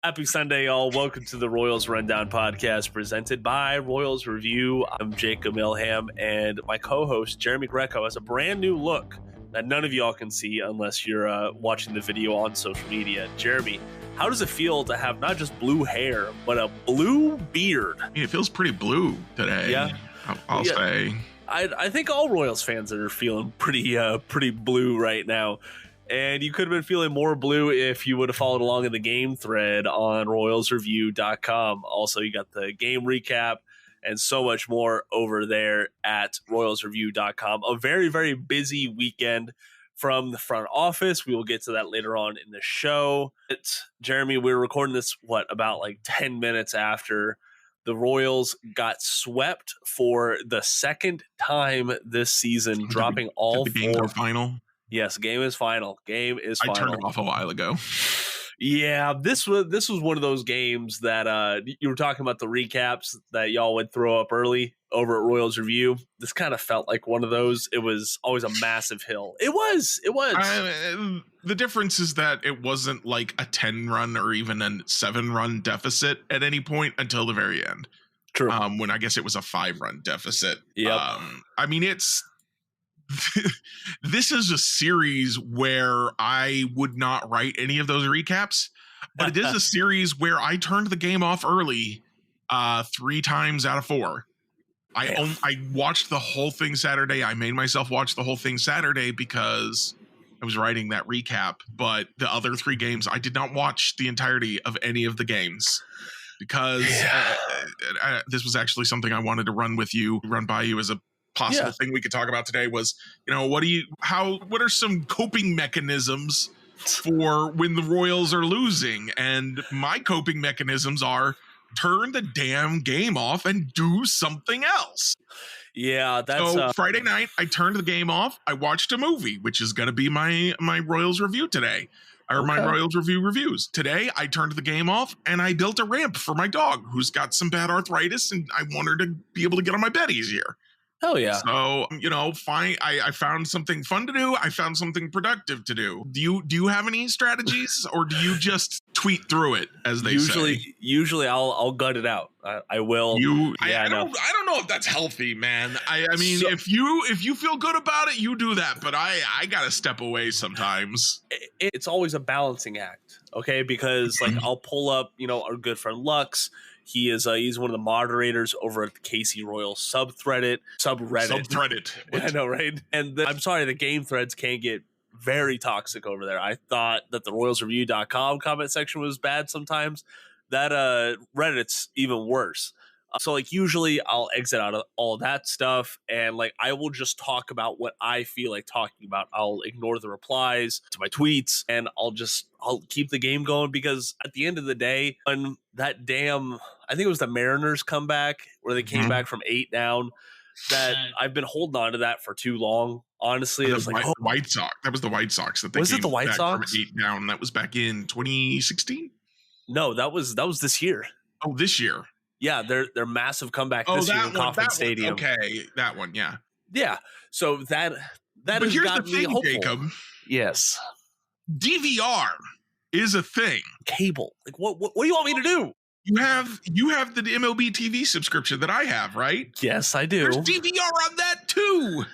Happy Sunday, y'all. Welcome to the Royals Rundown podcast presented by Royals Review. I'm Jacob Milham, and my co-host, Jeremy Greco, has a brand new look that none of y'all can see unless you're watching the video on social media. Jeremy, how does it feel to have not just blue hair, but a blue beard? I mean, it feels pretty blue today. Yeah. I'll say. I think all Royals fans are feeling pretty blue right now. And you could have been feeling more blue if you would have followed along in the game thread on royalsreview.com. Also, you got the game recap and so much more over there at royalsreview.com. A very, very busy weekend from the front office. We will get to that later on in the show. Jeremy, we're recording this, about like 10 minutes after the Royals got swept for the second time this season, dropping all four. Game final. Yes, game is final. Game is final. I turned it off a while ago. Yeah, this was one of those games that you were talking about the recaps that y'all would throw up early over at Royals Review. This kind of felt like one of those. It was always a massive hill. It was. The difference is that it wasn't like a 10-run or even a 7-run deficit at any point until the very end. True. When I guess it was a 5-run deficit. Yep. I mean, this is a series where I would not write any of those recaps, but it is a series where I turned the game off early 3 times out of 4. I watched the whole thing Saturday. I made myself watch the whole thing Saturday because I was writing that recap, but the other 3 games, I did not watch the entirety of any of the games because this was actually something I wanted to run by you as a possible thing we could talk about today was, what are some coping mechanisms for when the Royals are losing? And my coping mechanisms are turn the damn game off and do something else. Yeah, that's so Friday night I turned the game off. I watched a movie, which is going to be my Royals review today. Or my Royals Review reviews. Today, I turned the game off and I built a ramp for my dog who's got some bad arthritis and I want her to be able to get on my bed easier. Hell yeah. So, fine. I found something fun to do. I found something productive to do. Do you have any strategies or do you just tweet through it as they say? Usually I'll gut it out. I will. I don't know if that's healthy, man. I mean, so, if you feel good about it, you do that. But I got to step away sometimes. It's always a balancing act. Okay. Because I'll pull up, our good friend Lux. He's one of the moderators over at the KC Royal subreddit. I know, right? And I'm sorry, the game threads can get very toxic over there. I thought that the royalsreview.com comment section was bad sometimes. That Reddit's even worse. So usually I'll exit out of all of that stuff and I will just talk about what I feel like talking about. I'll ignore the replies to my tweets and I'll keep the game going because at the end of the day, when that I think it was the Mariners comeback where they came back from 8 down, that I've been holding on to that for too long. Honestly, it was White Sox. That was the White Sox that they was it the White Sox from 8 down. That was back in 2016. No, that was this year. Oh, this year. Yeah, their massive comeback this year in Kauffman Stadium. Okay, that one, yeah. Yeah, so that but has here's got the me thing, hopeful. Jacob. Yes. DVR is a thing. Cable. What do you want me to do? You have the MLB TV subscription that I have, right? Yes, I do. There's DVR on that too.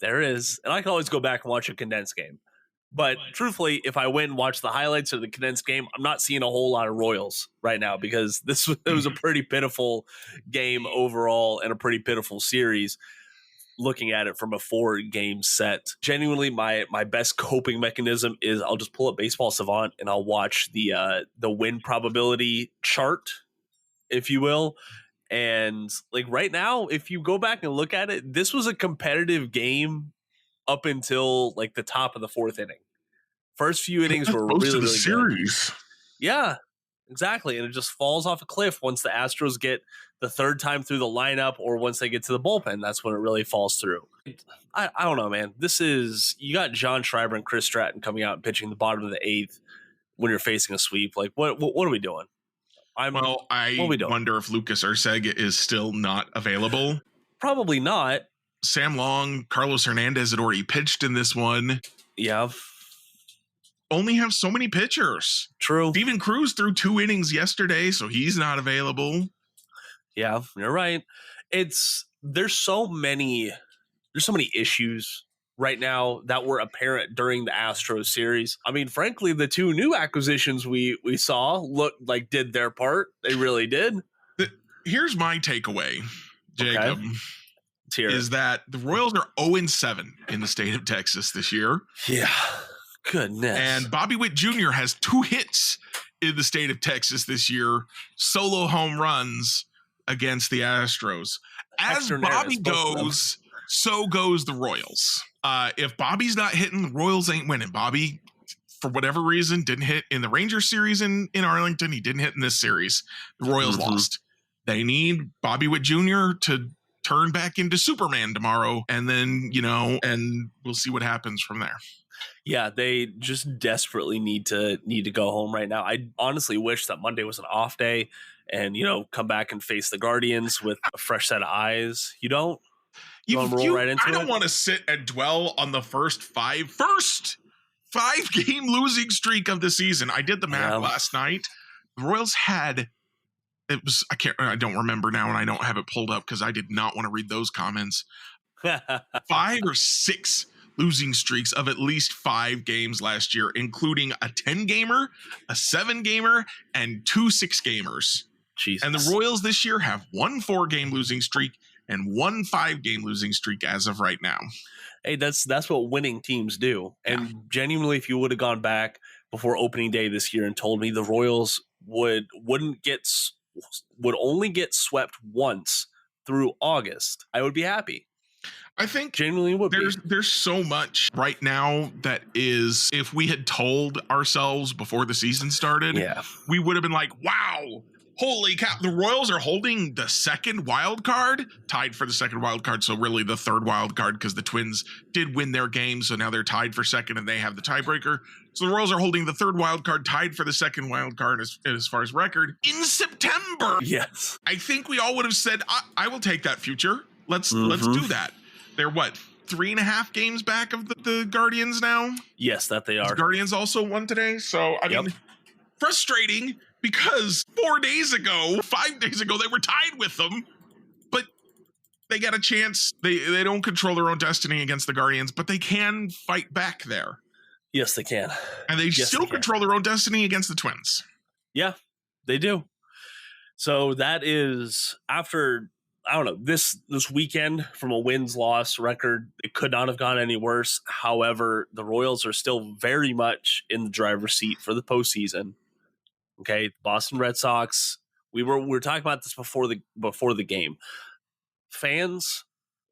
There is. And I can always go back and watch a condensed game. But truthfully, if I went and watched the highlights of the condensed game, I'm not seeing a whole lot of Royals right now because it was a pretty pitiful game overall and a pretty pitiful series looking at it from a 4-game set. Genuinely, my best coping mechanism is I'll just pull up Baseball Savant and I'll watch the win probability chart, if you will. And right now, if you go back and look at it, this was a competitive game up until the top of the 4th inning. First few innings were really, really series. Good. Yeah, exactly. And it just falls off a cliff once the Astros get the 3rd time through the lineup or once they get to the bullpen. That's when it really falls through. I don't know, man. You got John Schreiber and Chris Stratton coming out and pitching the bottom of the 8th when you're facing a sweep. What are we doing? I wonder if Lucas Erceg is still not available. Probably not. Sam Long, Carlos Hernandez had already pitched in this one. Yeah. only have so many pitchers. True. Steven Cruz threw 2 innings yesterday, so he's not available. Yeah, you're right. There's so many issues right now that were apparent during the Astros series. I mean, frankly, the 2 new acquisitions we saw looked like did their part. They really did. Here's my takeaway, Jacob. Okay. Is that the Royals are 0-7 in the state of Texas this year. Yeah. Goodness. And Bobby Witt Jr. has 2 hits in the state of Texas this year, solo home runs against the Astros. As Bobby goes, so goes the Royals. If Bobby's not hitting, the Royals ain't winning. Bobby, for whatever reason, didn't hit in the Rangers series in Arlington. He didn't hit in this series. The Royals lost. They need Bobby Witt Jr. to turn back into Superman tomorrow, and then, and we'll see what happens from there. Yeah, they just desperately need to go home right now. I honestly wish that Monday was an off day and, come back and face the Guardians with a fresh set of eyes. You don't? I don't want to sit and dwell on the first five game losing streak of the season. I did the math last night. The Royals had, I don't remember now, and I don't have it pulled up because I did not want to read those comments. 5 or 6 losing streaks of at least 5 games last year, including a 10-gamer, a 7-gamer, and 2 6-gamers. Jesus. And the Royals this year have 1 4-game losing streak and 1 5-game losing streak as of right now. Hey, that's what winning teams do. And genuinely, if you would have gone back before opening day this year and told me the Royals would only get swept once through August, I would be happy. I think genuinely would there's so much right now that is, if we had told ourselves before the season started, we would have been like, wow, holy cow, the Royals are holding the 2nd wild card, tied for the 2nd wild card, so really the 3rd wild card because the Twins did win their game, so now they're tied for 2nd and they have the tiebreaker. So the Royals are holding the 3rd wild card, tied for the 2nd wild card as far as record in September. Yes. I think we all would have said, I will take that future. Let's do that. They're 3.5 games back of the Guardians now? Yes, that they are. The Guardians also won today. So, I mean, frustrating because 5 days ago, they were tied with them, but they got a chance. They don't control their own destiny against the Guardians, but they can fight back there. Yes, they can. And they still control their own destiny against the Twins. Yeah, they do. So that is after, I don't know, this weekend from a wins-loss record, it could not have gone any worse. However, the Royals are still very much in the driver's seat for the postseason. Okay, Boston Red Sox, we were talking about this before the game. Fans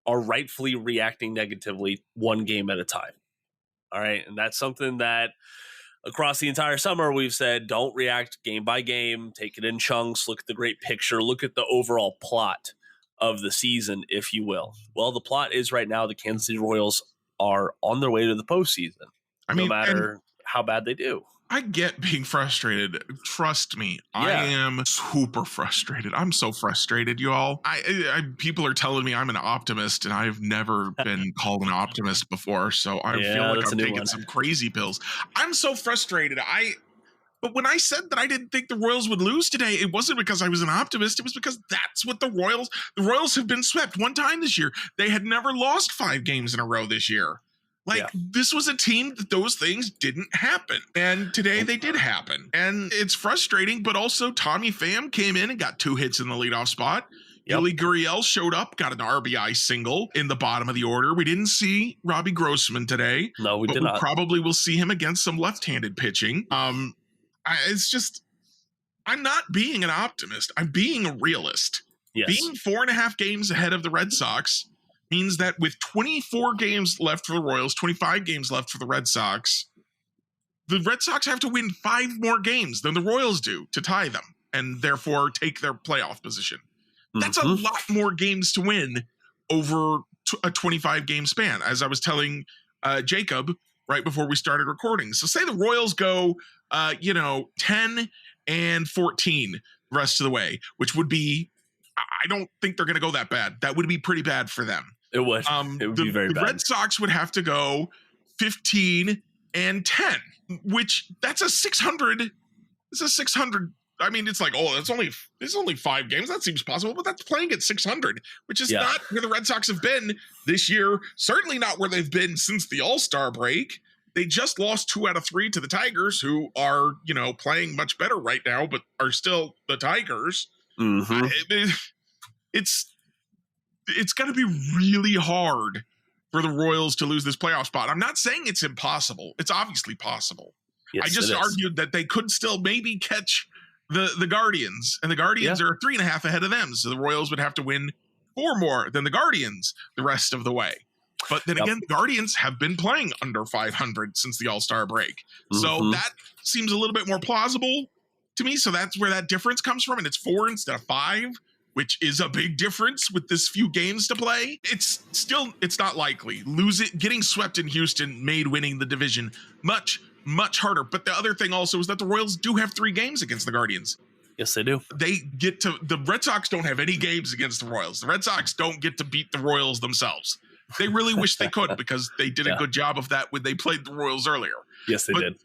are rightfully reacting negatively 1 game at a time. All right, and that's something that across the entire summer we've said, don't react game by game, take it in chunks, look at the great picture, look at the overall plot of the season, if you will. Well, the plot is right now the Kansas City Royals are on their way to the postseason, no matter how bad they do. I get being frustrated. Trust me, I am super frustrated. I'm so frustrated, y'all. People are telling me I'm an optimist, and I've never been called an optimist before, so I feel like I'm taking some crazy pills. I'm so frustrated. But when I said that I didn't think the Royals would lose today, it wasn't because I was an optimist. It was because that's what the Royals have been swept 1 time this year. They had never lost 5 games in a row this year. This was a team that those things didn't happen. And today they did happen. And it's frustrating, but also Tommy Pham came in and got 2 hits in the leadoff spot. Yuli Gurriel showed up, got an RBI single in the bottom of the order. We didn't see Robbie Grossman today. No, we did not. We probably will see him against some left-handed pitching. It's just, I'm not being an optimist. I'm being a realist. Yes. Being 4.5 games ahead of the Red Sox means that with 24 games left for the Royals, 25 games left for the Red Sox have to win 5 more games than the Royals do to tie them and therefore take their playoff position. That's a lot more games to win over a 25-game span, as I was telling Jacob right before we started recording. So say the Royals go, 10-14 the rest of the way, which would be, I don't think they're going to go that bad. That would be pretty bad for them. It would. It would be very bad. The Red Sox would have to go 15-10 which that's a 600. It's a 600. I mean, it's like, oh, it's only 5 games. That seems possible, but that's playing at 600, which is not where the Red Sox have been this year. Certainly not where they've been since the All-Star break. They just lost 2 out of 3 to the Tigers, who are, playing much better right now, but are still the Tigers. Mm-hmm. It's going to be really hard for the Royals to lose this playoff spot. I'm not saying it's impossible. It's obviously possible. Yes, I just argued that they could still maybe catch the Guardians, and the Guardians are 3.5 ahead of them. So the Royals would have to win 4 more than the Guardians the rest of the way. But then again, the Guardians have been playing under 500 since the All-Star break. So that seems a little bit more plausible to me. So that's where that difference comes from. And it's 4 instead of 5, which is a big difference with this few games to play. It's not likely. Getting swept in Houston made winning the division much harder. But the other thing also is that the Royals do have 3 games against the Guardians. Yes, they do. The Red Sox don't have any games against the Royals. The Red Sox don't get to beat the Royals themselves. They really wish they could, because they did a good job of that when they played the Royals earlier. Yes, they did.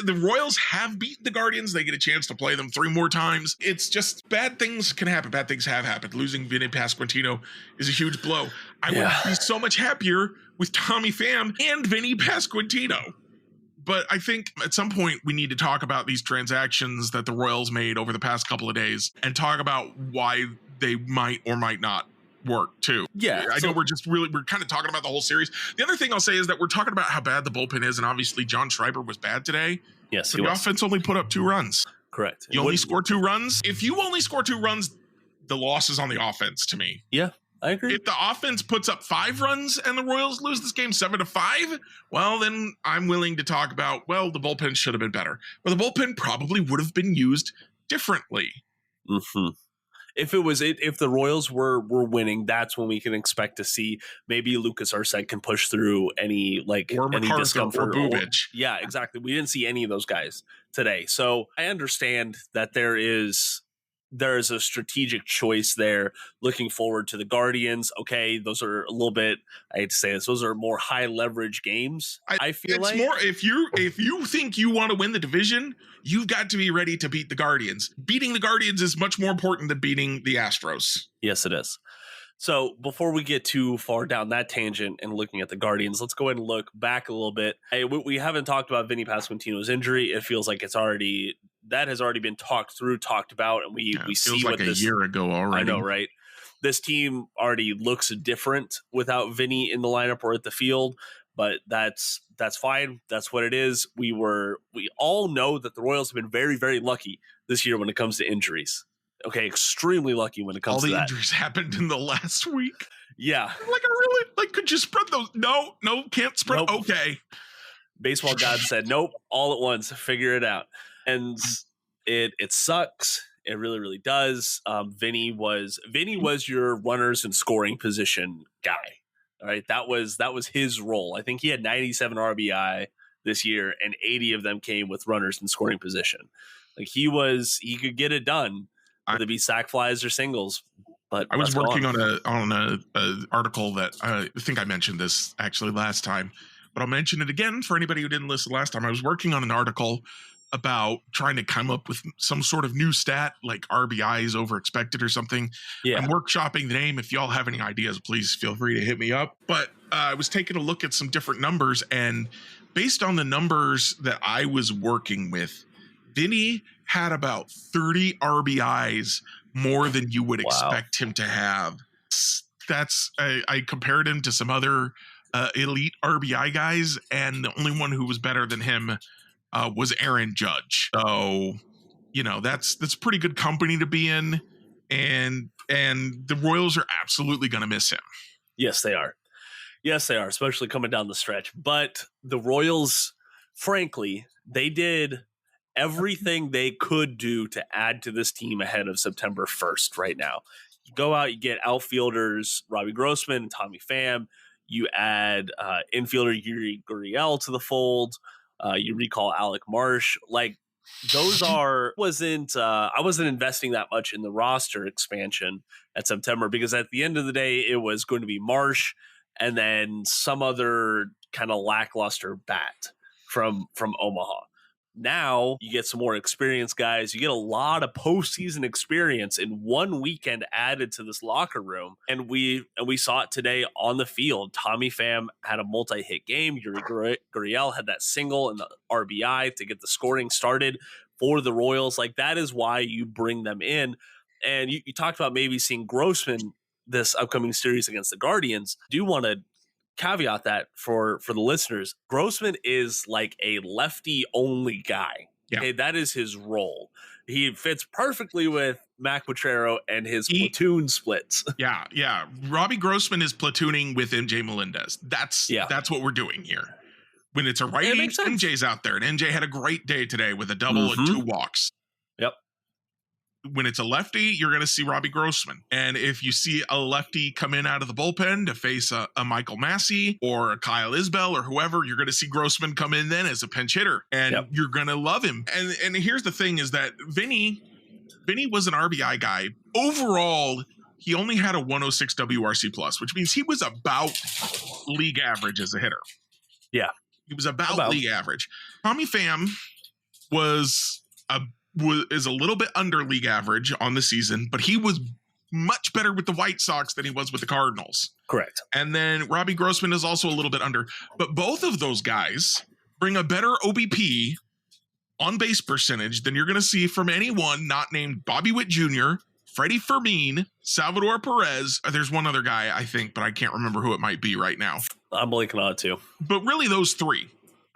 The Royals have beaten the Guardians. They get a chance to play them 3 more times. It's just bad things can happen. Bad things have happened. Losing Vinny Pasquantino is a huge blow. I would be so much happier with Tommy Pham and Vinny Pasquantino. But I think at some point we need to talk about these transactions that the Royals made over the past couple of days and talk about why they might or might not work too. Yeah. I know we're kind of talking about the whole series. The other thing I'll say is that we're talking about how bad the bullpen is, and obviously John Schreiber was bad today. Yes, but the offense only put up 2 runs. Correct. You only score 2 runs. If you only score 2 runs, the loss is on the offense to me. Yeah, I agree. If the offense puts up 5 runs and the Royals lose this game 7-5, well, then I'm willing to talk about, well, the bullpen should have been better. But the bullpen probably would have been used differently. Mm-hmm. If the Royals were winning, that's when we can expect to see maybe Lucas Arceg can push through any discomfort. Or Bubic. Yeah, exactly. We didn't see any of those guys today. So I understand that there is a strategic choice there looking forward to the Guardians. Okay, those are a little bit, I hate to say this, those are more high leverage games. I feel it's like more, if you think you want to win the division, you've got to be ready to beat the Guardians. Beating the Guardians is much more important than beating the Astros. Yes, it is. So before we get too far down that tangent and looking at the Guardians, let's go ahead and look back a little bit. Hey, we haven't talked about Vinny Pasquantino's injury. It feels like has already been talked about, and we see like a year ago already. I know, right? This team already looks different without Vinny in the lineup or at the field, but that's fine. That's what it is. We all know that the Royals have been very, very lucky this year when it comes to injuries. Okay, extremely lucky when it comes to that. All the injuries happened in the last week. Yeah. Could you spread those? No, can't spread. Nope. Okay. Baseball God said, nope, all at once, figure it out. And it sucks. It really, really does. Vinny was your runners and scoring position guy. All right. That was his role. I think he had 97 RBI this year, and 80 of them came with runners in scoring position. Like he could get it done. Whether it be sac flies or singles, but I was working on a article that I think I mentioned this actually last time, but I'll mention it again for anybody who didn't listen last time. I was working on an article about trying to come up with some sort of new stat like RBIs over expected or something. Yeah. I'm workshopping the name. If y'all have any ideas, please feel free to hit me up. But I was taking a look at some different numbers, and based on the numbers that I was working with, Vinny had about 30 RBIs more than you would expect him to have. I compared him to some other elite RBI guys, and the only one who was better than him was Aaron Judge. So, that's pretty good company to be in, and the Royals are absolutely going to miss him. Yes, they are. Yes, they are, especially coming down the stretch. But the Royals, frankly, they did everything they could do to add to this team ahead of September 1st right now. You go out, you get outfielders, Robbie Grossman and Tommy Pham. You add infielder Yuri Gurriel to the fold. You recall Alec Marsh. Like, those I wasn't investing that much in the roster expansion at September, because at the end of the day, it was going to be Marsh and then some other kind of lackluster bat from Omaha. Now you get some more experienced guys. You get a lot of postseason experience in one weekend added to this locker room, and we saw it today on the field. Tommy Pham had a multi-hit game. Yuri Gurriel had that single and the RBI to get the scoring started for the Royals. Like, that is why you bring them in. And you talked about maybe seeing Grossman this upcoming series against the Guardians. I do want to caveat that for the listeners. Grossman is like a lefty only guy. Yeah. Okay, that is his role. He fits perfectly with Mac Potrero and his platoon splits. Yeah. Robbie Grossman is platooning with MJ Melendez. That's what we're doing here. When it's a righty, MJ's out there, and MJ had a great day today with a double and 2 walks. Yep. When it's a lefty, you're going to see Robbie Grossman. And if you see a lefty come in out of the bullpen to face a Michael Massey or a Kyle Isbell or whoever, you're going to see Grossman come in then as a pinch hitter, and you're going to love him. And here's the thing is that Vinny was an RBI guy. Overall, he only had a 106 WRC plus, which means he was about league average as a hitter. Yeah. He was about league average. Tommy Pham is a little bit under league average on the season, but he was much better with the White Sox than he was with the Cardinals. Correct. And then Robbie Grossman is also a little bit under, but both of those guys bring a better OBP on base percentage than you're going to see from anyone not named Bobby Witt Jr., Freddie Fermin, Salvador Perez. There's one other guy, I think, but I can't remember who it might be right now. I'm blanking on it too. But really those 3.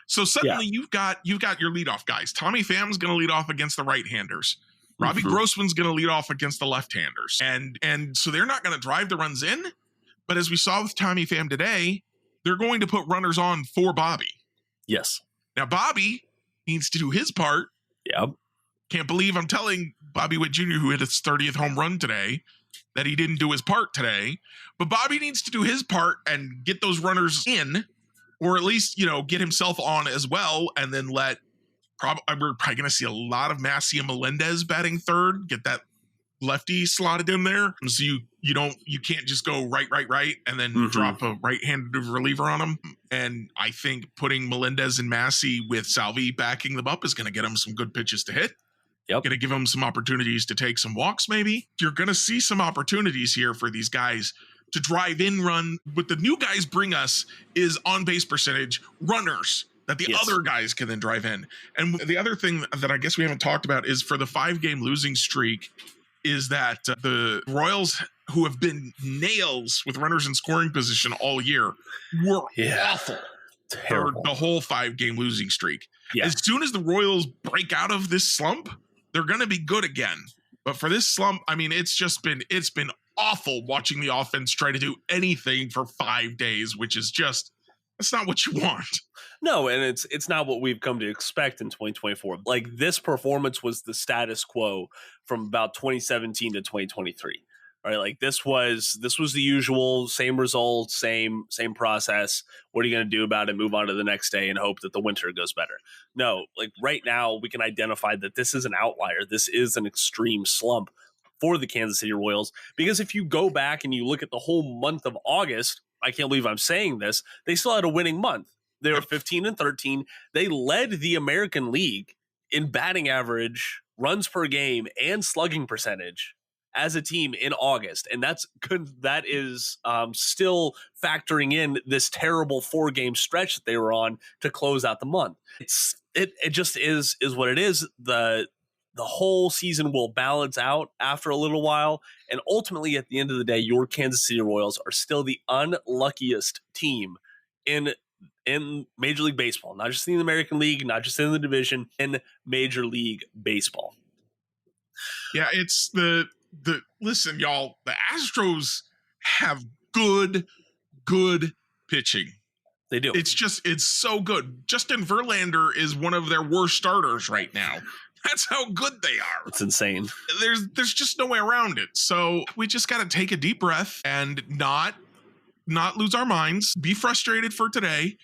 So suddenly you've got your leadoff guys. Tommy Pham's going to lead off against the right-handers. Robbie Grossman's going to lead off against the left-handers. And so they're not going to drive the runs in. But as we saw with Tommy Pham today, they're going to put runners on for Bobby. Yes. Now, Bobby needs to do his part. Yep. Can't believe I'm telling Bobby Witt Jr., who hit his 30th home run today, that he didn't do his part today. But Bobby needs to do his part and get those runners in, or at least, get himself on as well, and then we're probably going to see a lot of Massey and Melendez batting third, get that lefty slotted in there. So you can't just go right, and then drop a right-handed reliever on them. And I think putting Melendez and Massey with Salvi backing them up is going to get them some good pitches to hit. Yep. Going to give them some opportunities to take some walks, maybe. You're going to see some opportunities here for these guys to drive in, run. What the new guys bring us is on-base percentage runners that the other guys can then drive in. And the other thing that I guess we haven't talked about is for the 5-game losing streak is that the Royals, who have been nails with runners in scoring position all year, were awful. Terrible. For the whole 5-game losing streak. Yeah. As soon as the Royals break out of this slump, they're going to be good again. But for this slump, I mean, it's been awful watching the offense try to do anything for 5 days, which is just, that's not what you want. No, and it's not what we've come to expect in 2024. Like, this performance was the status quo from about 2017 to 2023. Right? Like, this was the usual, same results, same process. What are you going to do about it? Move on to the next day and hope that the winter goes better. No, like, right now we can identify that this is an outlier. This is an extreme slump for the Kansas City Royals, because if you go back and you look at the whole month of August, I can't believe I'm saying this, they still had a winning month. They were 15-13. They led the American League in batting average, runs per game, and slugging percentage as a team in August. And that's good. That is still factoring in this terrible 4-game stretch that they were on to close out the month. It just is what it is. The whole season will balance out after a little while. And ultimately, at the end of the day, your Kansas City Royals are still the unluckiest team in Major League Baseball, not just in the American League, not just in the division, in Major League Baseball. Yeah, it's listen, y'all, the Astros have good pitching. They do. It's so good. Justin Verlander is one of their worst starters right now. That's how good they are. It's insane. There's just no way around it. So we just got to take a deep breath and not lose our minds, be frustrated for today.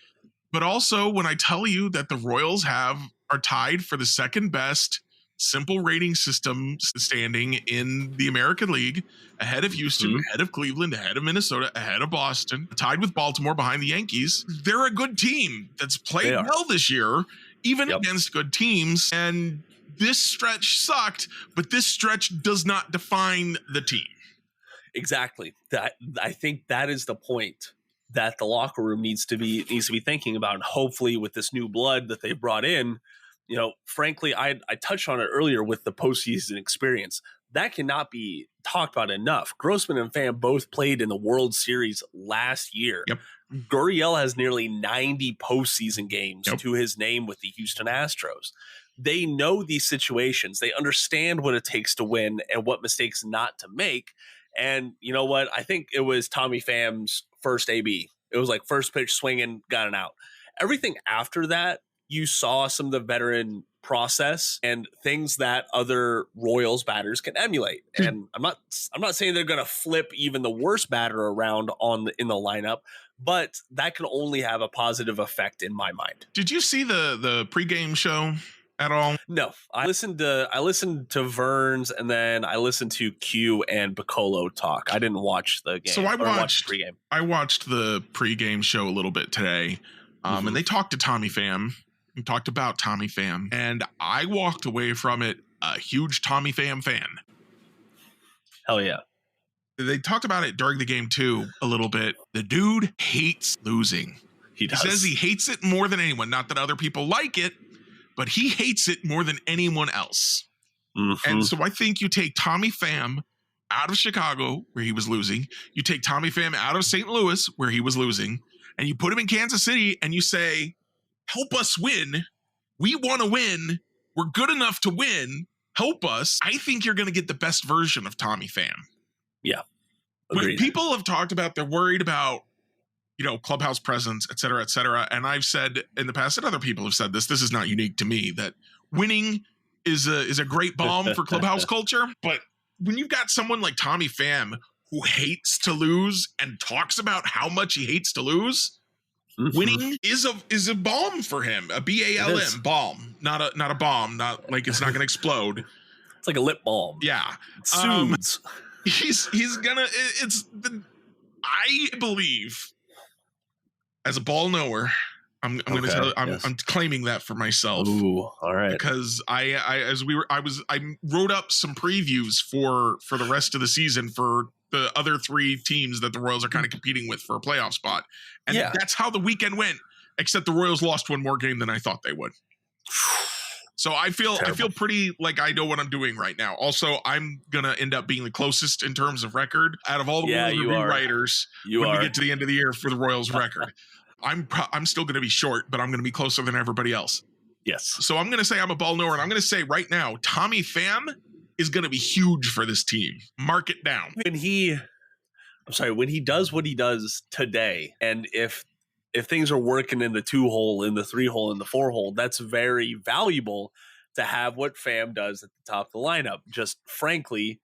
But also, when I tell you that the Royals are tied for the second best simple rating system standing in the American League, ahead of Houston, ahead of Cleveland, ahead of Minnesota, ahead of Boston, tied with Baltimore behind the Yankees. They're a good team that's played well this year, even against good teams. And this stretch sucked, but this stretch does not define the team. Exactly. I think that is the point that the locker room needs to be thinking about. And hopefully with this new blood that they brought in, frankly, I touched on it earlier with the postseason experience. That cannot be talked about enough. Grossman and Pham both played in the World Series last year. Yep. Gurriel has nearly 90 postseason games to his name with the Houston Astros. They know these situations. They understand what it takes to win and what mistakes not to make. And you know what? I think it was Tommy Pham's first AB. It was like first pitch swinging, got an out. Everything after that, you saw some of the veteran process and things that other Royals batters can emulate. And I'm not saying they're going to flip even the worst batter around in the lineup, but that can only have a positive effect in my mind. Did you see the pregame show at all? No, I listened to Verns, and then I listened to Q and Piccolo talk. I didn't watch the game. So I watched the pregame. I watched the pregame show a little bit today, and they talked to Tommy Pham. We talked about Tommy Pham, and I walked away from it a huge Tommy Pham fan. Hell yeah. They talked about it during the game too a little bit. The dude hates losing. He says he hates it more than anyone. Not that other people like it, but he hates it more than anyone else. And so I think you take Tommy Pham out of Chicago, where he was losing. You take Tommy Pham out of St. Louis, where he was losing, and you put him in Kansas City, and you say, help us win. We want to win. We're good enough to win. Help us. I think you're going to get the best version of Tommy Pham. Yeah. When people have talked about, they're worried about, clubhouse presence, et cetera, et cetera. And I've said in the past, and other people have said this is not unique to me, that winning is a great balm for clubhouse culture. But when you've got someone like Tommy Pham who hates to lose and talks about how much he hates to lose, winning is a balm for him, a BALM balm, not a bomb, not like it's not going to explode. It's like a lip balm. Yeah, it soothes. He's gonna. I believe, as a ball knower, I'm going to tell. I'm claiming that for myself. Ooh, all right. Because I wrote up some previews for the rest of the season for the other three teams that the Royals are kind of competing with for a playoff spot. And that's how the weekend went, except the Royals lost one more game than I thought they would. So I feel pretty like I know what I'm doing right now. Also, I'm going to end up being the closest in terms of record out of all the review writers we get to the end of the year for the Royals record. I'm still going to be short, but I'm going to be closer than everybody else. Yes. So I'm going to say I'm a ball knower, and I'm going to say right now, Tommy Pham is going to be huge for this team. Mark it down. When he does what he does today, and if things are working in the 2-hole, in the 3-hole, in the 4-hole, that's very valuable to have what Pham does at the top of the lineup. Just frankly,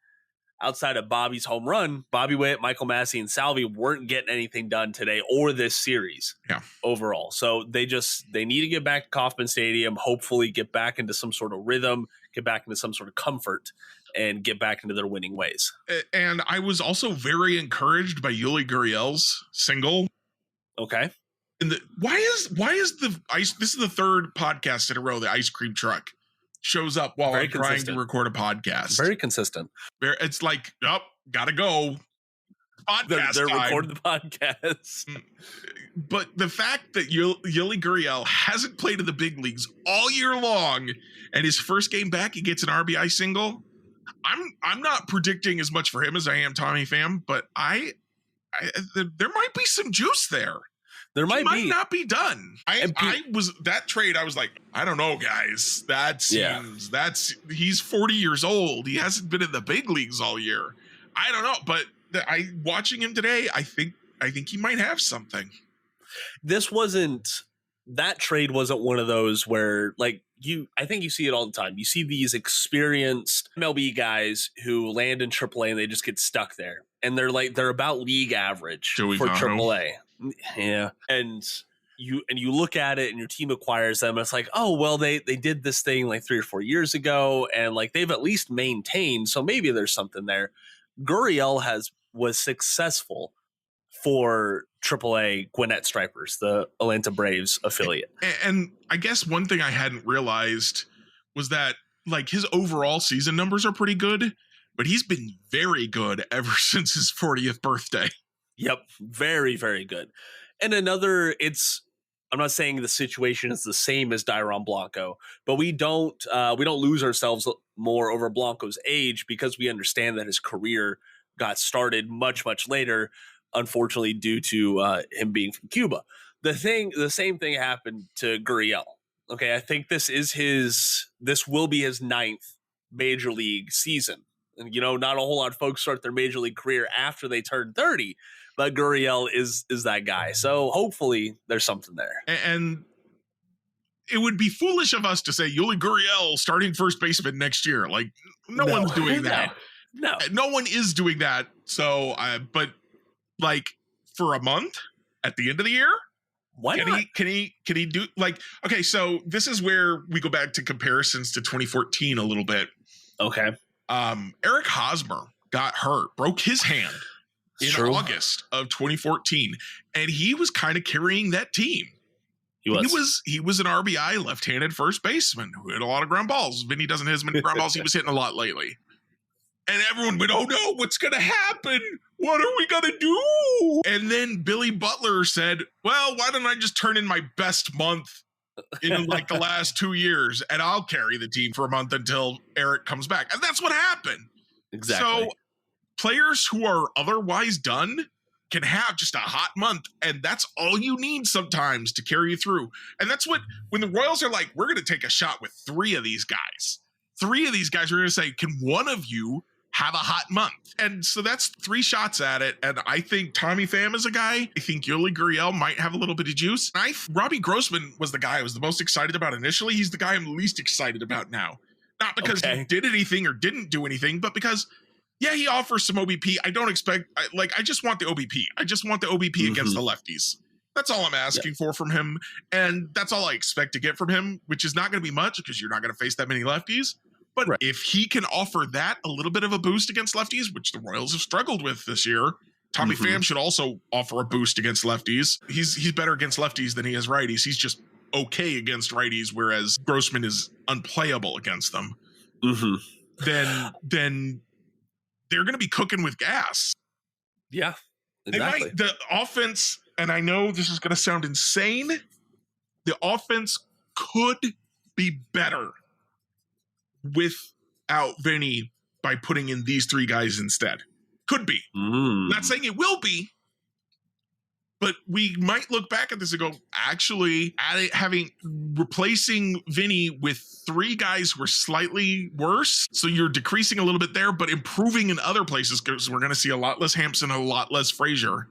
outside of Bobby's home run, Bobby Witt, Michael Massey, and Salvi weren't getting anything done today or this series overall. So they need to get back to Kauffman Stadium, hopefully get back into some sort of rhythm, get back into some sort of comfort, and get back into their winning ways. And I was also very encouraged by Yuli Gurriel's single. Okay. And why is the ice? This is the third podcast in a row the ice cream truck shows up while I'm trying to record a podcast. Very consistent. It's like, gotta go. Podcast they're time. recording the podcast. But the fact that Yuli Gurriel hasn't played in the big leagues all year long, and his first game back, he gets an RBI single. I'm not predicting as much for him as I am Tommy Pham, but there might be some juice there. There might not be done. I was that trade. I was like, I don't know, guys. That seems he's 40 years old. He hasn't been in the big leagues all year. I don't know, but watching him today, I think he might have something. That trade wasn't one of those where I think you see it all the time. You see these experienced MLB guys who land in AAA and they just get stuck there. And they're about league average for AAA. Yeah. And you look at it and your team acquires them, and it's like, oh, well, they did this thing like 3 or 4 years ago, and like they've at least maintained, so maybe there's something there. Gurriel was successful for AAA Gwinnett Stripers, the Atlanta Braves affiliate. And I guess one thing I hadn't realized was that like his overall season numbers are pretty good, but he's been very good ever since his 40th birthday. Yep, very, very good. And I'm not saying the situation is the same as Dairon Blanco, but we don't lose ourselves more over Blanco's age because we understand that his career got started much, much later, unfortunately, due to him being from Cuba. The same thing happened to Gurriel. Okay, I think this will be his 9th major league season. And, not a whole lot of folks start their major league career after they turn 30, but Gurriel is that guy. So hopefully there's something there. And it would be foolish of us to say Yuli Gurriel starting first baseman next year. Like no one's doing that. No one is doing that. So, but like for a month at the end of the year, why not? Can he do like, okay, so this is where we go back to comparisons to 2014 a little bit. Okay. Eric Hosmer got hurt, broke his hand in August of 2014, and he was kind of carrying that team. He was an RBI left-handed first baseman who hit a lot of ground balls. Vinny doesn't hit as many ground balls. He was hitting a lot lately. And everyone went, oh no, what's going to happen? What are we going to do? And then Billy Butler said, well, why don't I just turn in my best month in like the last 2 years and I'll carry the team for a month until Eric comes back. And that's what happened. Exactly. So players who are otherwise done can have just a hot month, and that's all you need sometimes to carry you through. And that's when the Royals are like, we're going to take a shot with 3 of these guys. 3 of these guys are going to say, can one of you have a hot month? And so that's 3 shots at it. And I think Tommy Pham is a guy. I think Yuli Gurriel might have a little bit of juice. Robbie Grossman was the guy I was the most excited about initially. He's the guy I'm least excited about now. Not because he did anything or didn't do anything, but because yeah, he offers some OBP. I just want the OBP. I just want the OBP against the lefties. That's all I'm asking for from him. And that's all I expect to get from him, which is not going to be much because you're not going to face that many lefties. But if he can offer that a little bit of a boost against lefties, which the Royals have struggled with this year, Tommy Pham should also offer a boost against lefties. He's better against lefties than he is righties. He's just okay against righties, whereas Grossman is unplayable against them. Then they're going to be cooking with gas. Yeah, exactly. The offense, and I know this is going to sound insane, the offense could be better without Vinny by putting in these 3 guys instead. Could be. Not saying it will be, but we might look back at this and go, actually, replacing Vinny with 3 guys who are slightly worse. So you're decreasing a little bit there, but improving in other places because we're going to see a lot less Hampson, a lot less Frazier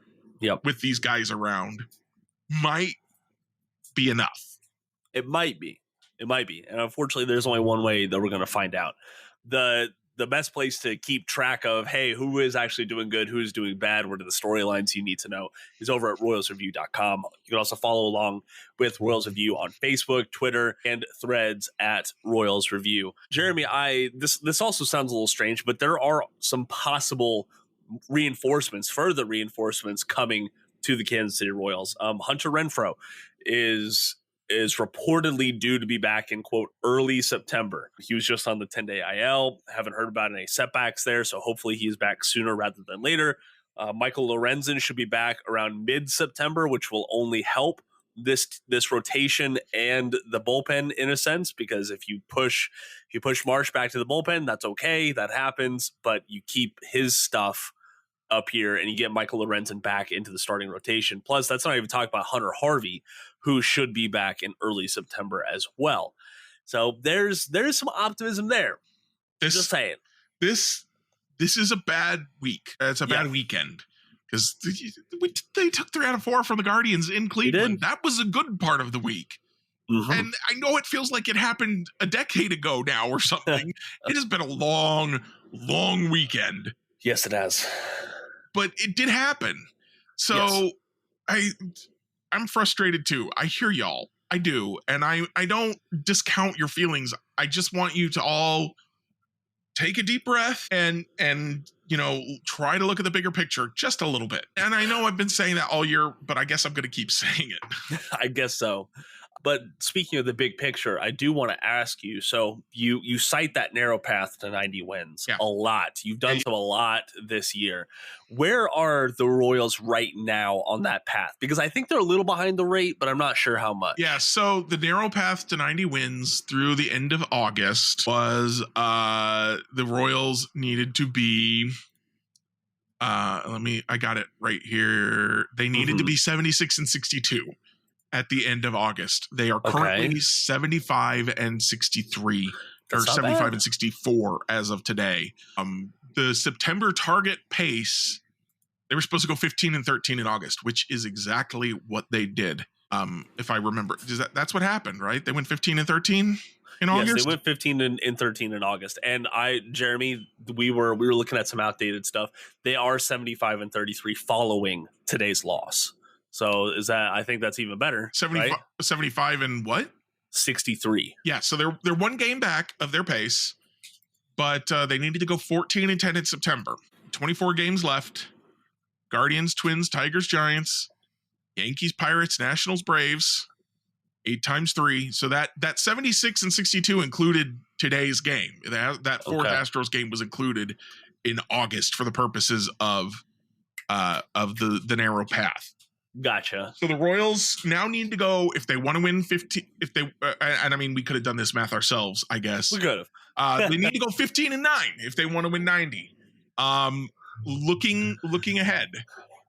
with these guys around. Might be enough. It might be. And unfortunately, there's only one way that we're going to find out. The best place to keep track of, hey, who is actually doing good, who is doing bad, what are the storylines you need to know, is over at royalsreview.com. You can also follow along with Royals Review on Facebook, Twitter, and threads at Royals Review. Jeremy, this also sounds a little strange, but there are some possible further reinforcements coming to the Kansas City Royals. Hunter Renfroe is reportedly due to be back in, quote, early September. He was just on the 10-day IL. Haven't heard about any setbacks there, so hopefully he's back sooner rather than later. Michael Lorenzen should be back around mid-September, which will only help this rotation and the bullpen in a sense, because if you push Marsh back to the bullpen, that's okay, that happens, but you keep his stuff up here and you get Michael Lorenzen back into the starting rotation. Plus, that's not even talking about Hunter Harvey, who should be back in early September as well. So there's some optimism there. Just saying. This is a bad week. It's a bad weekend because they took 3 out of 4 from the Guardians in Cleveland. That was a good part of the week. And I know it feels like it happened a decade ago now or something. It has been a long, long weekend. Yes, it has. But it did happen. So I'm frustrated too. I hear y'all. I do. And I don't discount your feelings. I just want you to all take a deep breath and try to look at the bigger picture just a little bit. And I know I've been saying that all year, but I guess I'm going to keep saying it. I guess so. But speaking of the big picture, I do want to ask you. So you cite that narrow path to 90 wins a lot. You've done so a lot this year. Where are the Royals right now on that path? Because I think they're a little behind the rate, but I'm not sure how much. Yeah, so the narrow path to 90 wins through the end of August was the Royals needed to be I got it right here. They needed to be 76 and 62. At the end of August. They are currently 75 and 63 or 75 and 64 as of today. The September target pace, they were supposed to go 15 and 13 in August, which is exactly what they did. If I remember, that's what happened, right? They went 15 and 13 in August. Yes, they went 15 and 13 in August. And Jeremy, we were looking at some outdated stuff. They are 75 and 33 following today's loss. So I think that's even better. 75 and what? 63. Yeah, so they're one game back of their pace, but they needed to go 14 and 10 in September. 24 games left. Guardians, Twins, Tigers, Giants, Yankees, Pirates, Nationals, Braves. 8 times 3. So that 76 and 62 included today's game. That fourth Astros game was included in August for the purposes of the narrow path. Gotcha. So the Royals now need to go, if they want to win 15, and I mean, we could have done this math ourselves, I guess. We could have. They need to go 15 and 9 if they want to win 90. Looking ahead.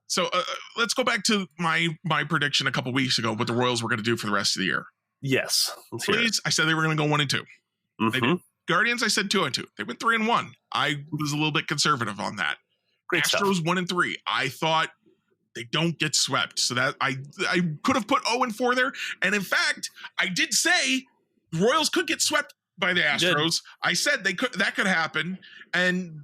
So let's go back to my prediction a couple weeks ago, what the Royals were going to do for the rest of the year. Yes. Please, I said they were going to go 1 and 2. Mm-hmm. They did. Guardians, I said 2 and 2. They went 3 and 1. I was a little bit conservative on that. Great Astros stuff. 1 and 3. I thought they don't get swept. So that I could have put 0 and 4 there. And in fact, I did say the Royals could get swept by the Astros. I said that could happen. And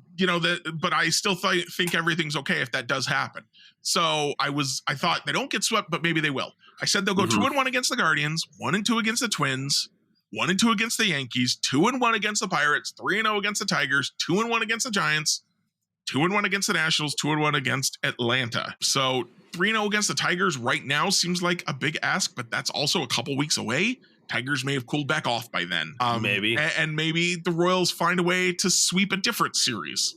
but I still think everything's okay if that does happen. So I thought they don't get swept, but maybe they will. I said they'll go 2 and 1 against the Guardians, 1 and 2 against the Twins, 1 and 2 against the Yankees, 2 and 1 against the Pirates, 3 and 0 against the Tigers, 2 and 1 against the Giants, 2 and 1 against the Nationals, 2 and 1 against Atlanta. So 3 and 0 against the Tigers right now seems like a big ask, but that's also a couple weeks away. Tigers may have cooled back off by then. Maybe. And maybe the Royals find a way to sweep a different series.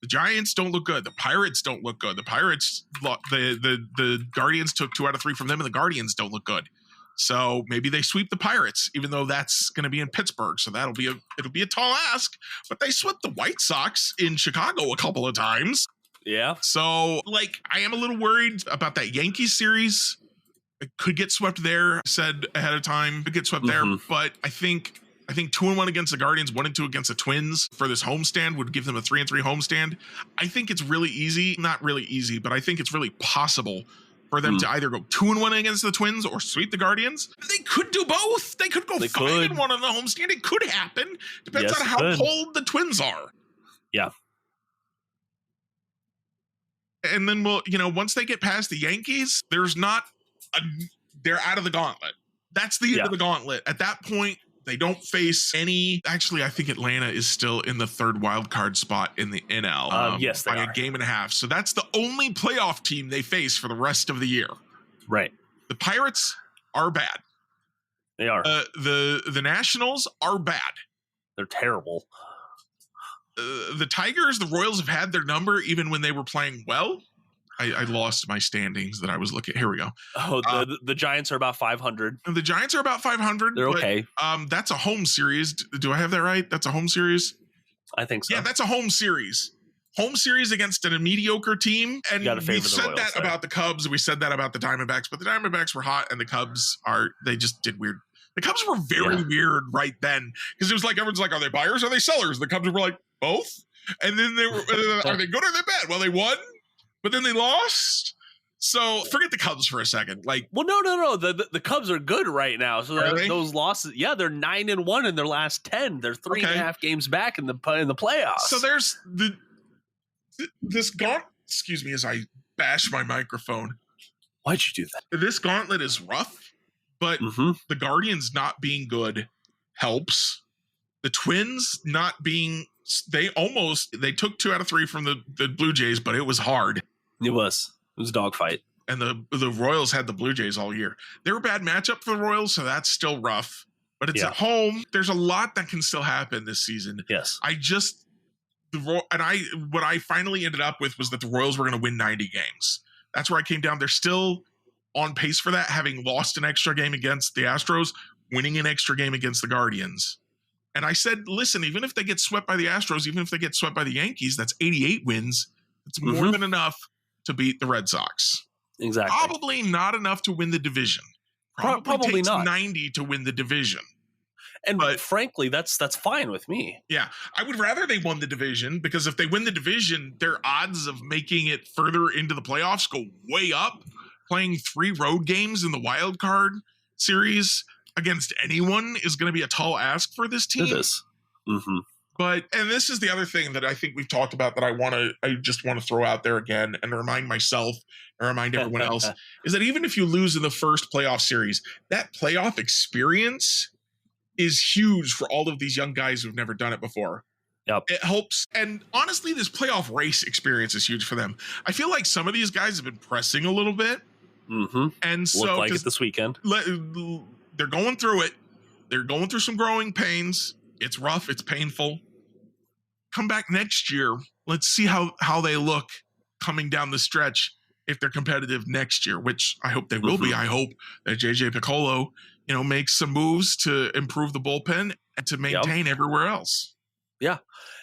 The Giants don't look good. The Pirates don't look good. The Pirates, the Guardians took 2 out of 3 from them, and the Guardians don't look good. So maybe they sweep the Pirates, even though that's going to be in Pittsburgh. So it'll be a tall ask. But they swept the White Sox in Chicago a couple of times. Yeah. So I am a little worried about that Yankees series. It could get swept there. Said ahead of time, could get swept there. But I think 2 and 1 against the Guardians, 1 and 2 against the Twins for this homestand would give them a 3 and 3 homestand. I think it's really easy, not really easy, but I think it's really possible for them to either go 2 and 1 against the Twins or sweep the Guardians. They could do both. They could go 5 and 1 on the homestand. It could happen. Depends on how cold the Twins are. Yeah. And then once they get past the Yankees, they're out of the gauntlet. That's the end of the gauntlet. At that point, they don't face any. Actually, I think Atlanta is still in the 3rd wild card spot in the NL. Yes, they by are. a game and a half. So that's the only playoff team they face for the rest of the year. Right. The Pirates are bad. They are. The Nationals are bad. They're terrible. The Tigers, the Royals have had their number even when they were playing well. I lost my standings that I was looking. Here we go. Oh, the Giants are about 500. The Giants are about 500. They're okay. That's a home series. Do I have that right? That's a home series? I think so. Yeah, that's a home series. Home series against a mediocre team. And we've said that about the Cubs. We said that about the Diamondbacks. But the Diamondbacks were hot, and the Cubs they just did weird. The Cubs were very weird right then. Because it was like, everyone's like, are they buyers? Are they sellers? The Cubs were like, both. And then they were, are they good or are they bad? Well, they won. But then they lost. So forget the Cubs for a second. Well, no. The Cubs are good right now. So those losses, they're 9 and 1 in their last 10. They're 3.5 games back in the playoffs. So there's this gaunt. Excuse me as I bash my microphone. Why'd you do that? This gauntlet is rough, but the Guardians not being good helps. The Twins not being, they took 2 out of 3 from the Blue Jays, but it was hard. It was a dogfight. And the Royals had the Blue Jays all year. They were a bad matchup for the Royals, so that's still rough. But it's at home. There's a lot that can still happen this season. Yes. What I finally ended up with was that the Royals were going to win 90 games. That's where I came down. They're still on pace for that, having lost an extra game against the Astros, winning an extra game against the Guardians. And I said, listen, even if they get swept by the Astros, even if they get swept by the Yankees, that's 88 wins. It's more than enough to beat the Red Sox. Exactly. Probably not enough to win the division. Probably takes not 90 to win the division. But frankly, that's fine with me. Yeah, I would rather they won the division, because if they win the division, their odds of making it further into the playoffs go way up. Playing 3 road games in the wild card series against anyone is going to be a tall ask for this team. It is. And this is the other thing that I think we've talked about that I just want to throw out there again and remind myself and remind everyone else is that even if you lose in the first playoff series, that playoff experience is huge for all of these young guys who've never done it before. Yep. It helps. And honestly, this playoff race experience is huge for them. I feel like some of these guys have been pressing a little bit. And so looked like it this weekend. They're going through it. They're going through some growing pains. It's rough. It's painful. Come back next year. Let's see how they look coming down the stretch if they're competitive next year, which I hope they will be. I hope that JJ Piccolo, makes some moves to improve the bullpen and to maintain everywhere else. Yeah.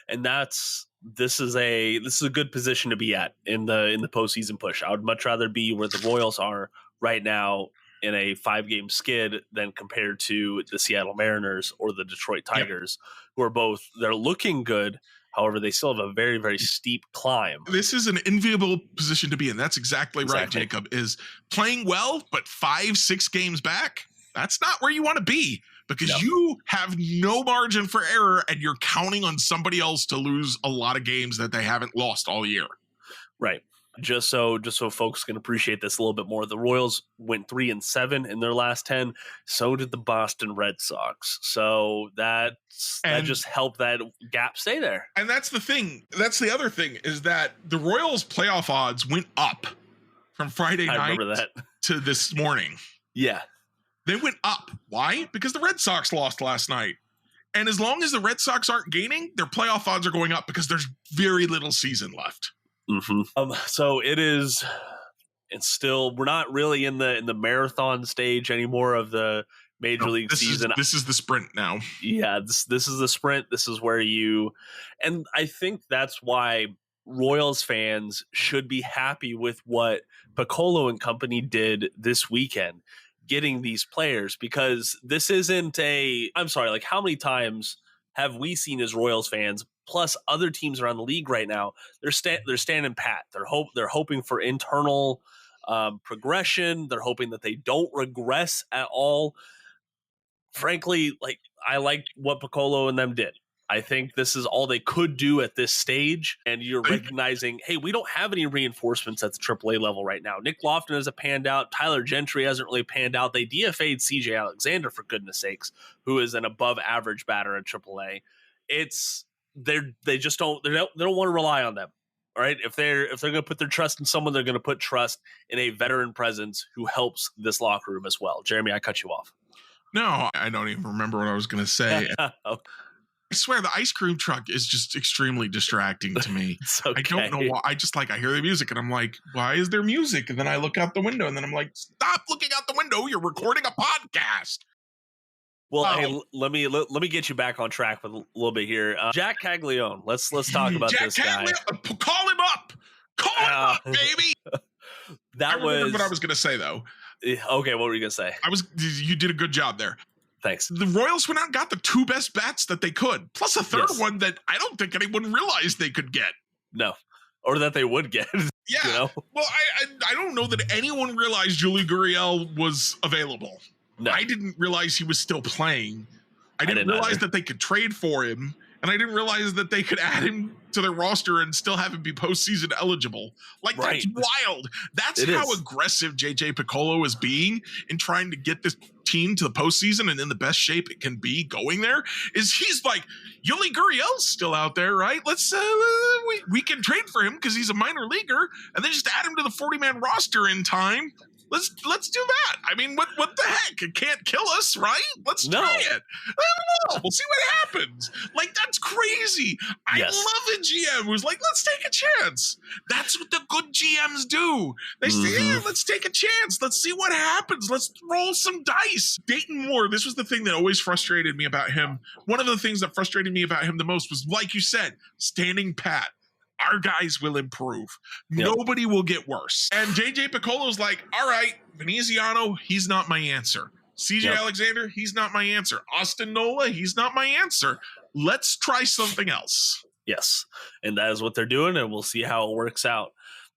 And this is a good position to be at in the postseason push. I would much rather be where the Royals are right now in a 5-game skid than compared to the Seattle Mariners or the Detroit Tigers, who are they're looking good. However, they still have a very, very steep climb. This is an enviable position to be in. That's exactly right, Jacob, is playing well, but 5-6 games back. That's not where you want to be, because you have no margin for error and you're counting on somebody else to lose a lot of games that they haven't lost all year. Right. Just so folks can appreciate this a little bit more, the Royals went 3-7 in their last 10. So did the Boston Red Sox. So that just helped that gap stay there. And that's the thing. That's the other thing, is that the Royals playoff odds went up from Friday night to this morning. Yeah. They went up. Why? Because the Red Sox lost last night. And as long as the Red Sox aren't gaining, their playoff odds are going up because there's very little season left. So it's still, we're not really in the marathon stage anymore of the major league season. This is the sprint now. Yeah, this is the sprint. This is where and I think that's why Royals fans should be happy with what Piccolo and company did this weekend, getting these players, because this isn't how many times have we seen as Royals fans, plus other teams around the league right now, they're standing pat. They're hoping for internal progression. They're hoping that they don't regress at all. Frankly, I like what Piccolo and them did. I think this is all they could do at this stage, and you're recognizing, hey, we don't have any reinforcements at the AAA level right now. Nick Lofton hasn't panned out. Tyler Gentry hasn't really panned out. They DFA'd CJ Alexander, for goodness sakes, who is an above-average batter at AAA. They just don't want to rely on them. All right, if they're going to put their trust in someone, they're going to put trust in a veteran presence who helps this locker room as well. Jeremy, I cut you off. No, I don't even remember what I was going to say. I swear the ice cream truck is just extremely distracting to me. Okay. I don't know why. I hear the music and I'm like, why is there music? And then I look out the window and then I'm like, stop looking out the window. You're recording a podcast. Well, hey, let me get you back on track with a little bit here. Jack Caglione. Let's talk about this guy. Call him up. Call him up, baby. I remember what I was going to say, though. Okay, what were you going to say? You did a good job there. Thanks. The Royals went out and got the 2 best bats that they could, plus a third one that I don't think anyone realized they could get. No, or that they would get. Yeah. Well, I don't know that anyone realized Julie Gurriel was available. No. I didn't realize he was still playing. I didn't realize that they could trade for him. and I didn't realize that they could add him to their roster and still have him be postseason eligible. Like, that's wild. That's how aggressive JJ Picollo is being in trying to get this team to the postseason and in the best shape it can be going there. Is he's like, Yuli Gurriel's still out there, right? Let's we can trade for him because he's a minor leaguer, and then just add him to the 40-man roster in time. Let's do that. I mean, what the heck? It can't kill us, right? Let's try it. We'll see what happens. Like, that's crazy. I love a GM who's like, let's take a chance. That's what the good GMs do. They say, yeah, let's take a chance. Let's see what happens. Let's roll some dice. Dayton Moore, this was the thing that always frustrated me about him. One of the things that frustrated me about him the most was, like you said, standing pat. Our guys will improve. Nobody will get worse. And JJ Piccolo's like, all right, Veneziano, he's not my answer. CJ Alexander, he's not my answer. Austin Nola, he's not my answer. Let's try something else. Yes. And that is what they're doing, and we'll see how it works out.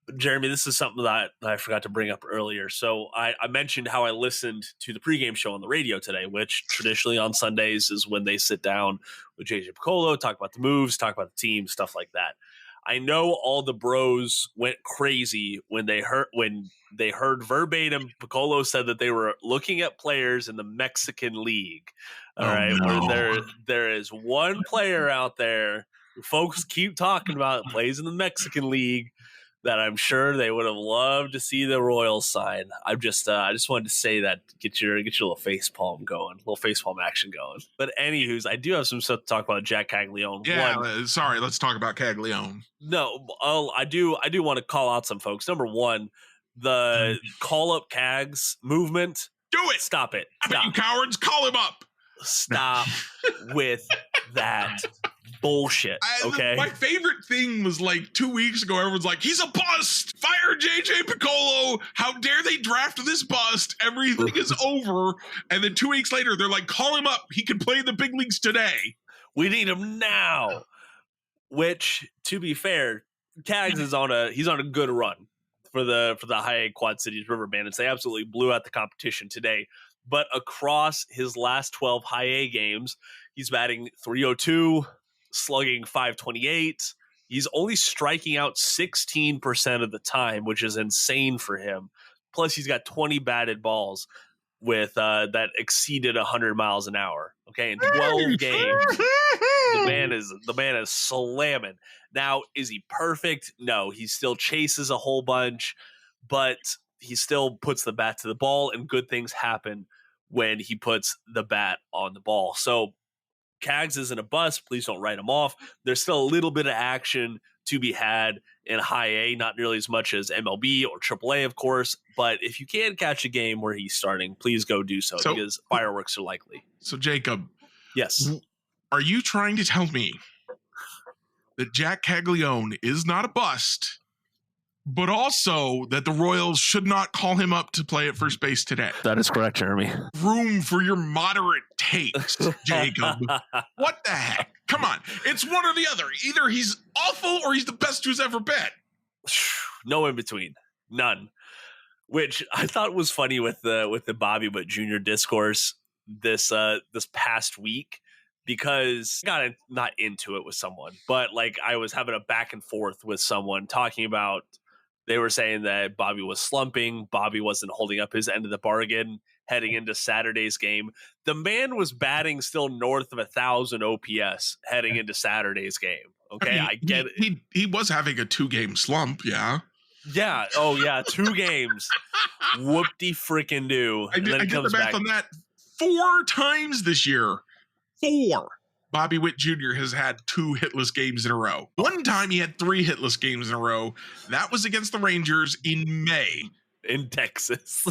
But Jeremy, this is something that I forgot to bring up earlier. So I mentioned how I listened to the pregame show on the radio today, which traditionally on Sundays is when they sit down with JJ Piccolo, talk about the moves, talk about the team, stuff like that. I know all the bros went crazy when they heard verbatim Piccolo said that they were looking at players in the Mexican League. All right, where there is one player out there who folks keep talking about plays in the Mexican League that I'm sure they would have loved to see the Royals sign. I just wanted to say that, get your little facepalm going, little facepalm action going. But anywho's, I do have some stuff to talk about Jack Caglione. Yeah, sorry, let's talk about Caglione. No, I do want to call out some folks. Number one, the call up Cags movement. Do it. Stop it. Stop. You cowards, call him up. Stop with that bullshit. Okay. My favorite thing was like 2 weeks ago, everyone's like, he's a bust. Fire JJ Piccolo. How dare they draft this bust? Everything is over. And then 2 weeks later, they're like, call him up. He can play in the big leagues today. We need him now. Which, to be fair, Cags is on a good run for the high A Quad Cities River Bandits. They absolutely blew out the competition today. But across his last 12 high A games, he's batting .302, slugging .528. He's only striking out 16% of the time, which is insane for him. Plus, he's got 20 batted balls with that exceeded 100 miles an hour. Okay, in 12 games, the man is slamming. Now, is he perfect? No, he still chases a whole bunch, but he still puts the bat to the ball, and good things happen when he puts the bat on the ball. So Cags isn't a bust. Please don't write him off. There's still a little bit of action to be had in high A, not nearly as much as MLB or AAA, of course. But if you can catch a game where he's starting, please go do so because fireworks are likely. So, Jacob. Yes. Are you trying to tell me that Jack Caglione is not a bust, but also that the Royals should not call him up to play at first base today? That is correct, Jeremy. Room for your moderate takes, Jacob. What the heck? Come on. It's one or the other. Either he's awful or he's the best who's ever been. No in between. None. Which I thought was funny with the Bobby Witt Jr. discourse this past week, because I got not into it with someone, but like I was having a back and forth with someone talking about, they were saying that Bobby was slumping. Bobby wasn't holding up his end of the bargain heading into Saturday's game. The man was batting still north of 1,000 OPS heading into Saturday's game. Okay, I get it. He was having a 2-game slump, yeah. Yeah. Oh, yeah. 2 games. Whoop-de frickin' do. I did the math on that 4 times this year. 4. Bobby Witt Jr. has had 2 hitless games in a row. One time he had 3 hitless games in a row. That was against the Rangers in May. In Texas.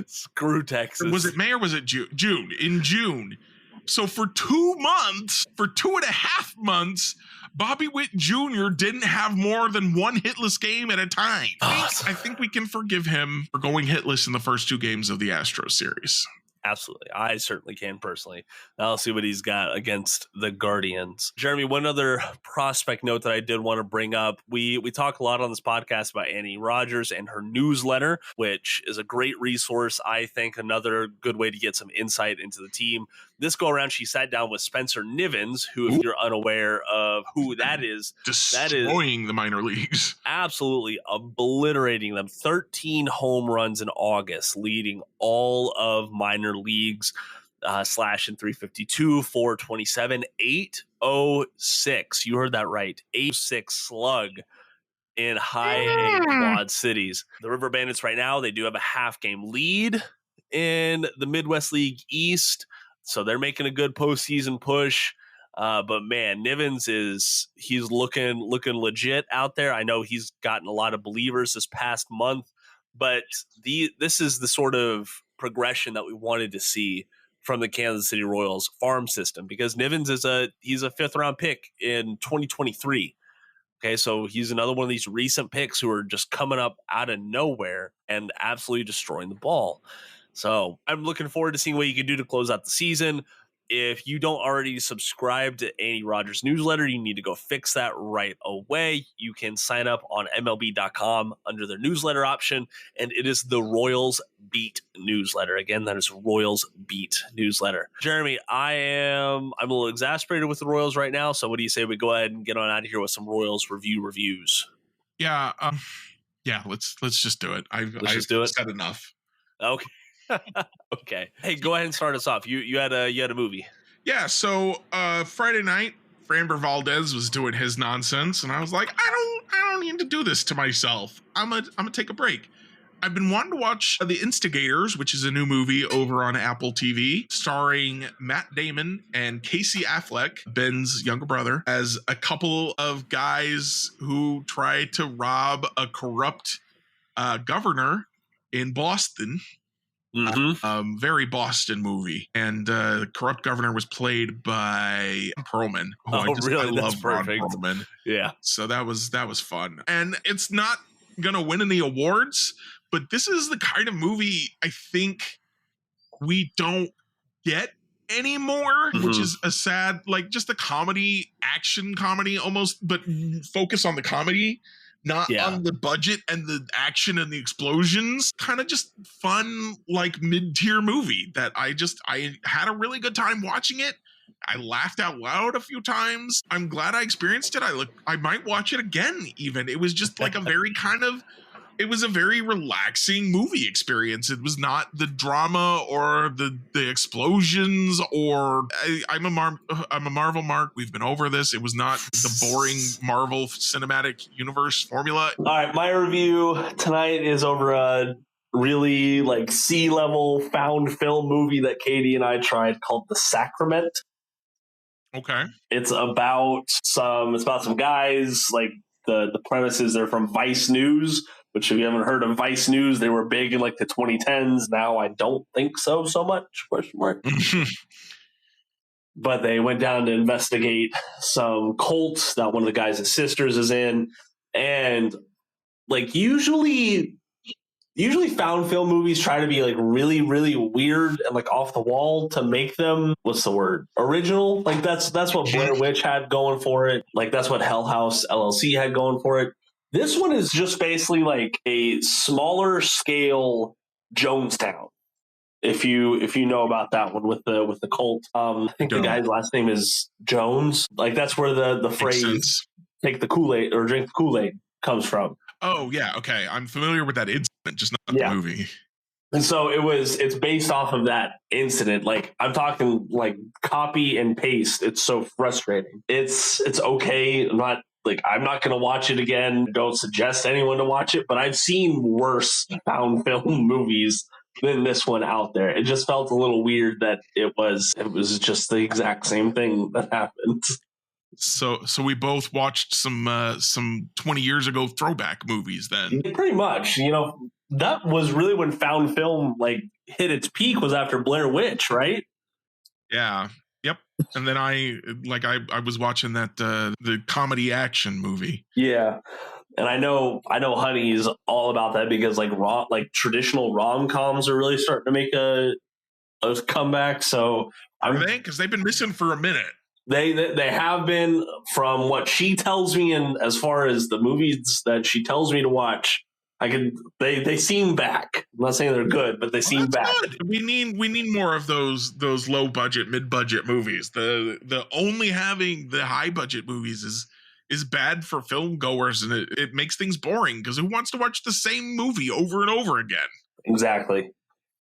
Screw Texas. Was it May or was it June? June. In June. So for 2 months, for 2.5 months, Bobby Witt Jr. didn't have more than 1 hitless game at a time. I think we can forgive him for going hitless in the first 2 games of the Astros series. Absolutely. I certainly can personally. Now I'll see what he's got against the Guardians. Jeremy, one other prospect note that I did want to bring up. We talk a lot on this podcast about Annie Rogers and her newsletter, which is a great resource. I think another good way to get some insight into the team. This go around, she sat down with Spencer Nivens, who, if you're unaware of who that is, destroying the minor leagues. Absolutely obliterating them. 13 home runs in August, leading all of minor leagues. Slash in 352, 427, 806. You heard that right. 806 slug in high A Quad Cities. The River Bandits right now, they do have a half game lead in the Midwest League East. So they're making a good postseason push. But man, Nivens he's looking legit out there. I know he's gotten a lot of believers this past month, but this is the sort of progression that we wanted to see from the Kansas City Royals farm system, because Nivens he's a 5th round pick in 2023. Okay, so he's another one of these recent picks who are just coming up out of nowhere and absolutely destroying the ball. So I'm looking forward to seeing what you can do to close out the season. If you don't already subscribe to Andy Rogers' newsletter, you need to go fix that right away. You can sign up on MLB.com under their newsletter option, and it is the Royals Beat newsletter. Again, that is Royals Beat newsletter. Jeremy, I'm a little exasperated with the Royals right now, so what do you say we go ahead and get on out of here with some Royals reviews? Yeah, let's just do it. I've said enough. Okay. Okay. Hey, go ahead and start us off. You had a movie. Yeah. So Friday night, Framber Valdez was doing his nonsense, and I was like, I don't need to do this to myself. I'm gonna take a break. I've been wanting to watch The Instigators, which is a new movie over on Apple TV, starring Matt Damon and Casey Affleck, Ben's younger brother, as a couple of guys who try to rob a corrupt governor in Boston. Mm-hmm. Very Boston movie, and the corrupt governor was played by Perlman. Really? I love Ron Perlman. Yeah. So that was fun, and it's not gonna win any awards, but this is the kind of movie I think we don't get anymore, which is a sad, like, just a comedy, action comedy almost, but focus on the comedy. Not on the budget and the action and the explosions. Kind of just fun, like, mid-tier movie that I had a really good time watching it. I laughed out loud a few times. I'm glad I experienced it. I might watch it again even. It was just like it was a very relaxing movie experience. It was not the drama or the explosions or I'm a Marvel mark. We've been over this. It was not the boring Marvel Cinematic Universe formula. All right, my review tonight is over a really like C-level found film movie that Katie and I tried called The Sacrament. Okay. It's about some guys, like the premise is they're from Vice News. Which, if you haven't heard of Vice News, they were big in like the 2010s. Now I don't think so much, question mark. But they went down to investigate some cults that one of the guys' sisters is in. And like usually found film movies try to be like really, really weird and like off the wall to make them, what's the word? Original? Like that's what Blair Witch had going for it. Like that's what Hell House LLC had going for it. This one is just basically like a smaller scale Jonestown. If you know about that one with the cult, I think the guy's last name is Jones. Like that's where the phrase "take the Kool-Aid" or "drink the Kool-Aid" comes from. Oh yeah, okay, I'm familiar with that incident, just not the movie. And so it's based off of that incident. Like I'm talking like copy and paste. It's so frustrating. It's okay. I'm not going to watch it again. Don't suggest anyone to watch it, but I've seen worse found film movies than this one out there. It just felt a little weird that it was just the exact same thing that happened. So we both watched some 20 years ago throwback movies then. Pretty much, that was really when found film like hit its peak, was after Blair Witch, right? Yeah. Yep. And then I was watching that the comedy action movie. Yeah. And I know Honey's all about that because like traditional rom-coms are really starting to make a comeback. So are they? Because they've been missing for a minute. They have been, from what she tells me, and as far as the movies that she tells me to watch, They seem back. I'm not saying they're good, but they seem back. Good. We need more of those low budget, mid budget movies. The only having the high budget movies is bad for film goers, and it makes things boring because who wants to watch the same movie over and over again? Exactly.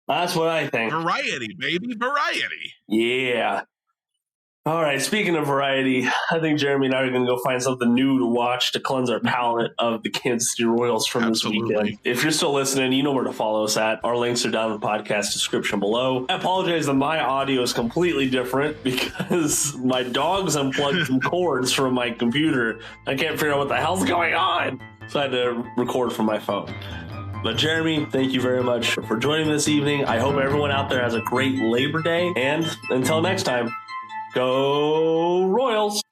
That's what I think. Variety, baby, variety. Yeah. All right, speaking of variety, I think Jeremy and I are going to go find something new to watch to cleanse our palate of the Kansas City Royals from this weekend. If you're still listening, you know where to follow us at. Our links are down in the podcast description below. I apologize that my audio is completely different because my dog's unplugged some cords from my computer. I can't figure out what the hell's going on, so I had to record from my phone. But Jeremy, thank you very much for joining me this evening. I hope everyone out there has a great Labor Day, and until next time, go Royals!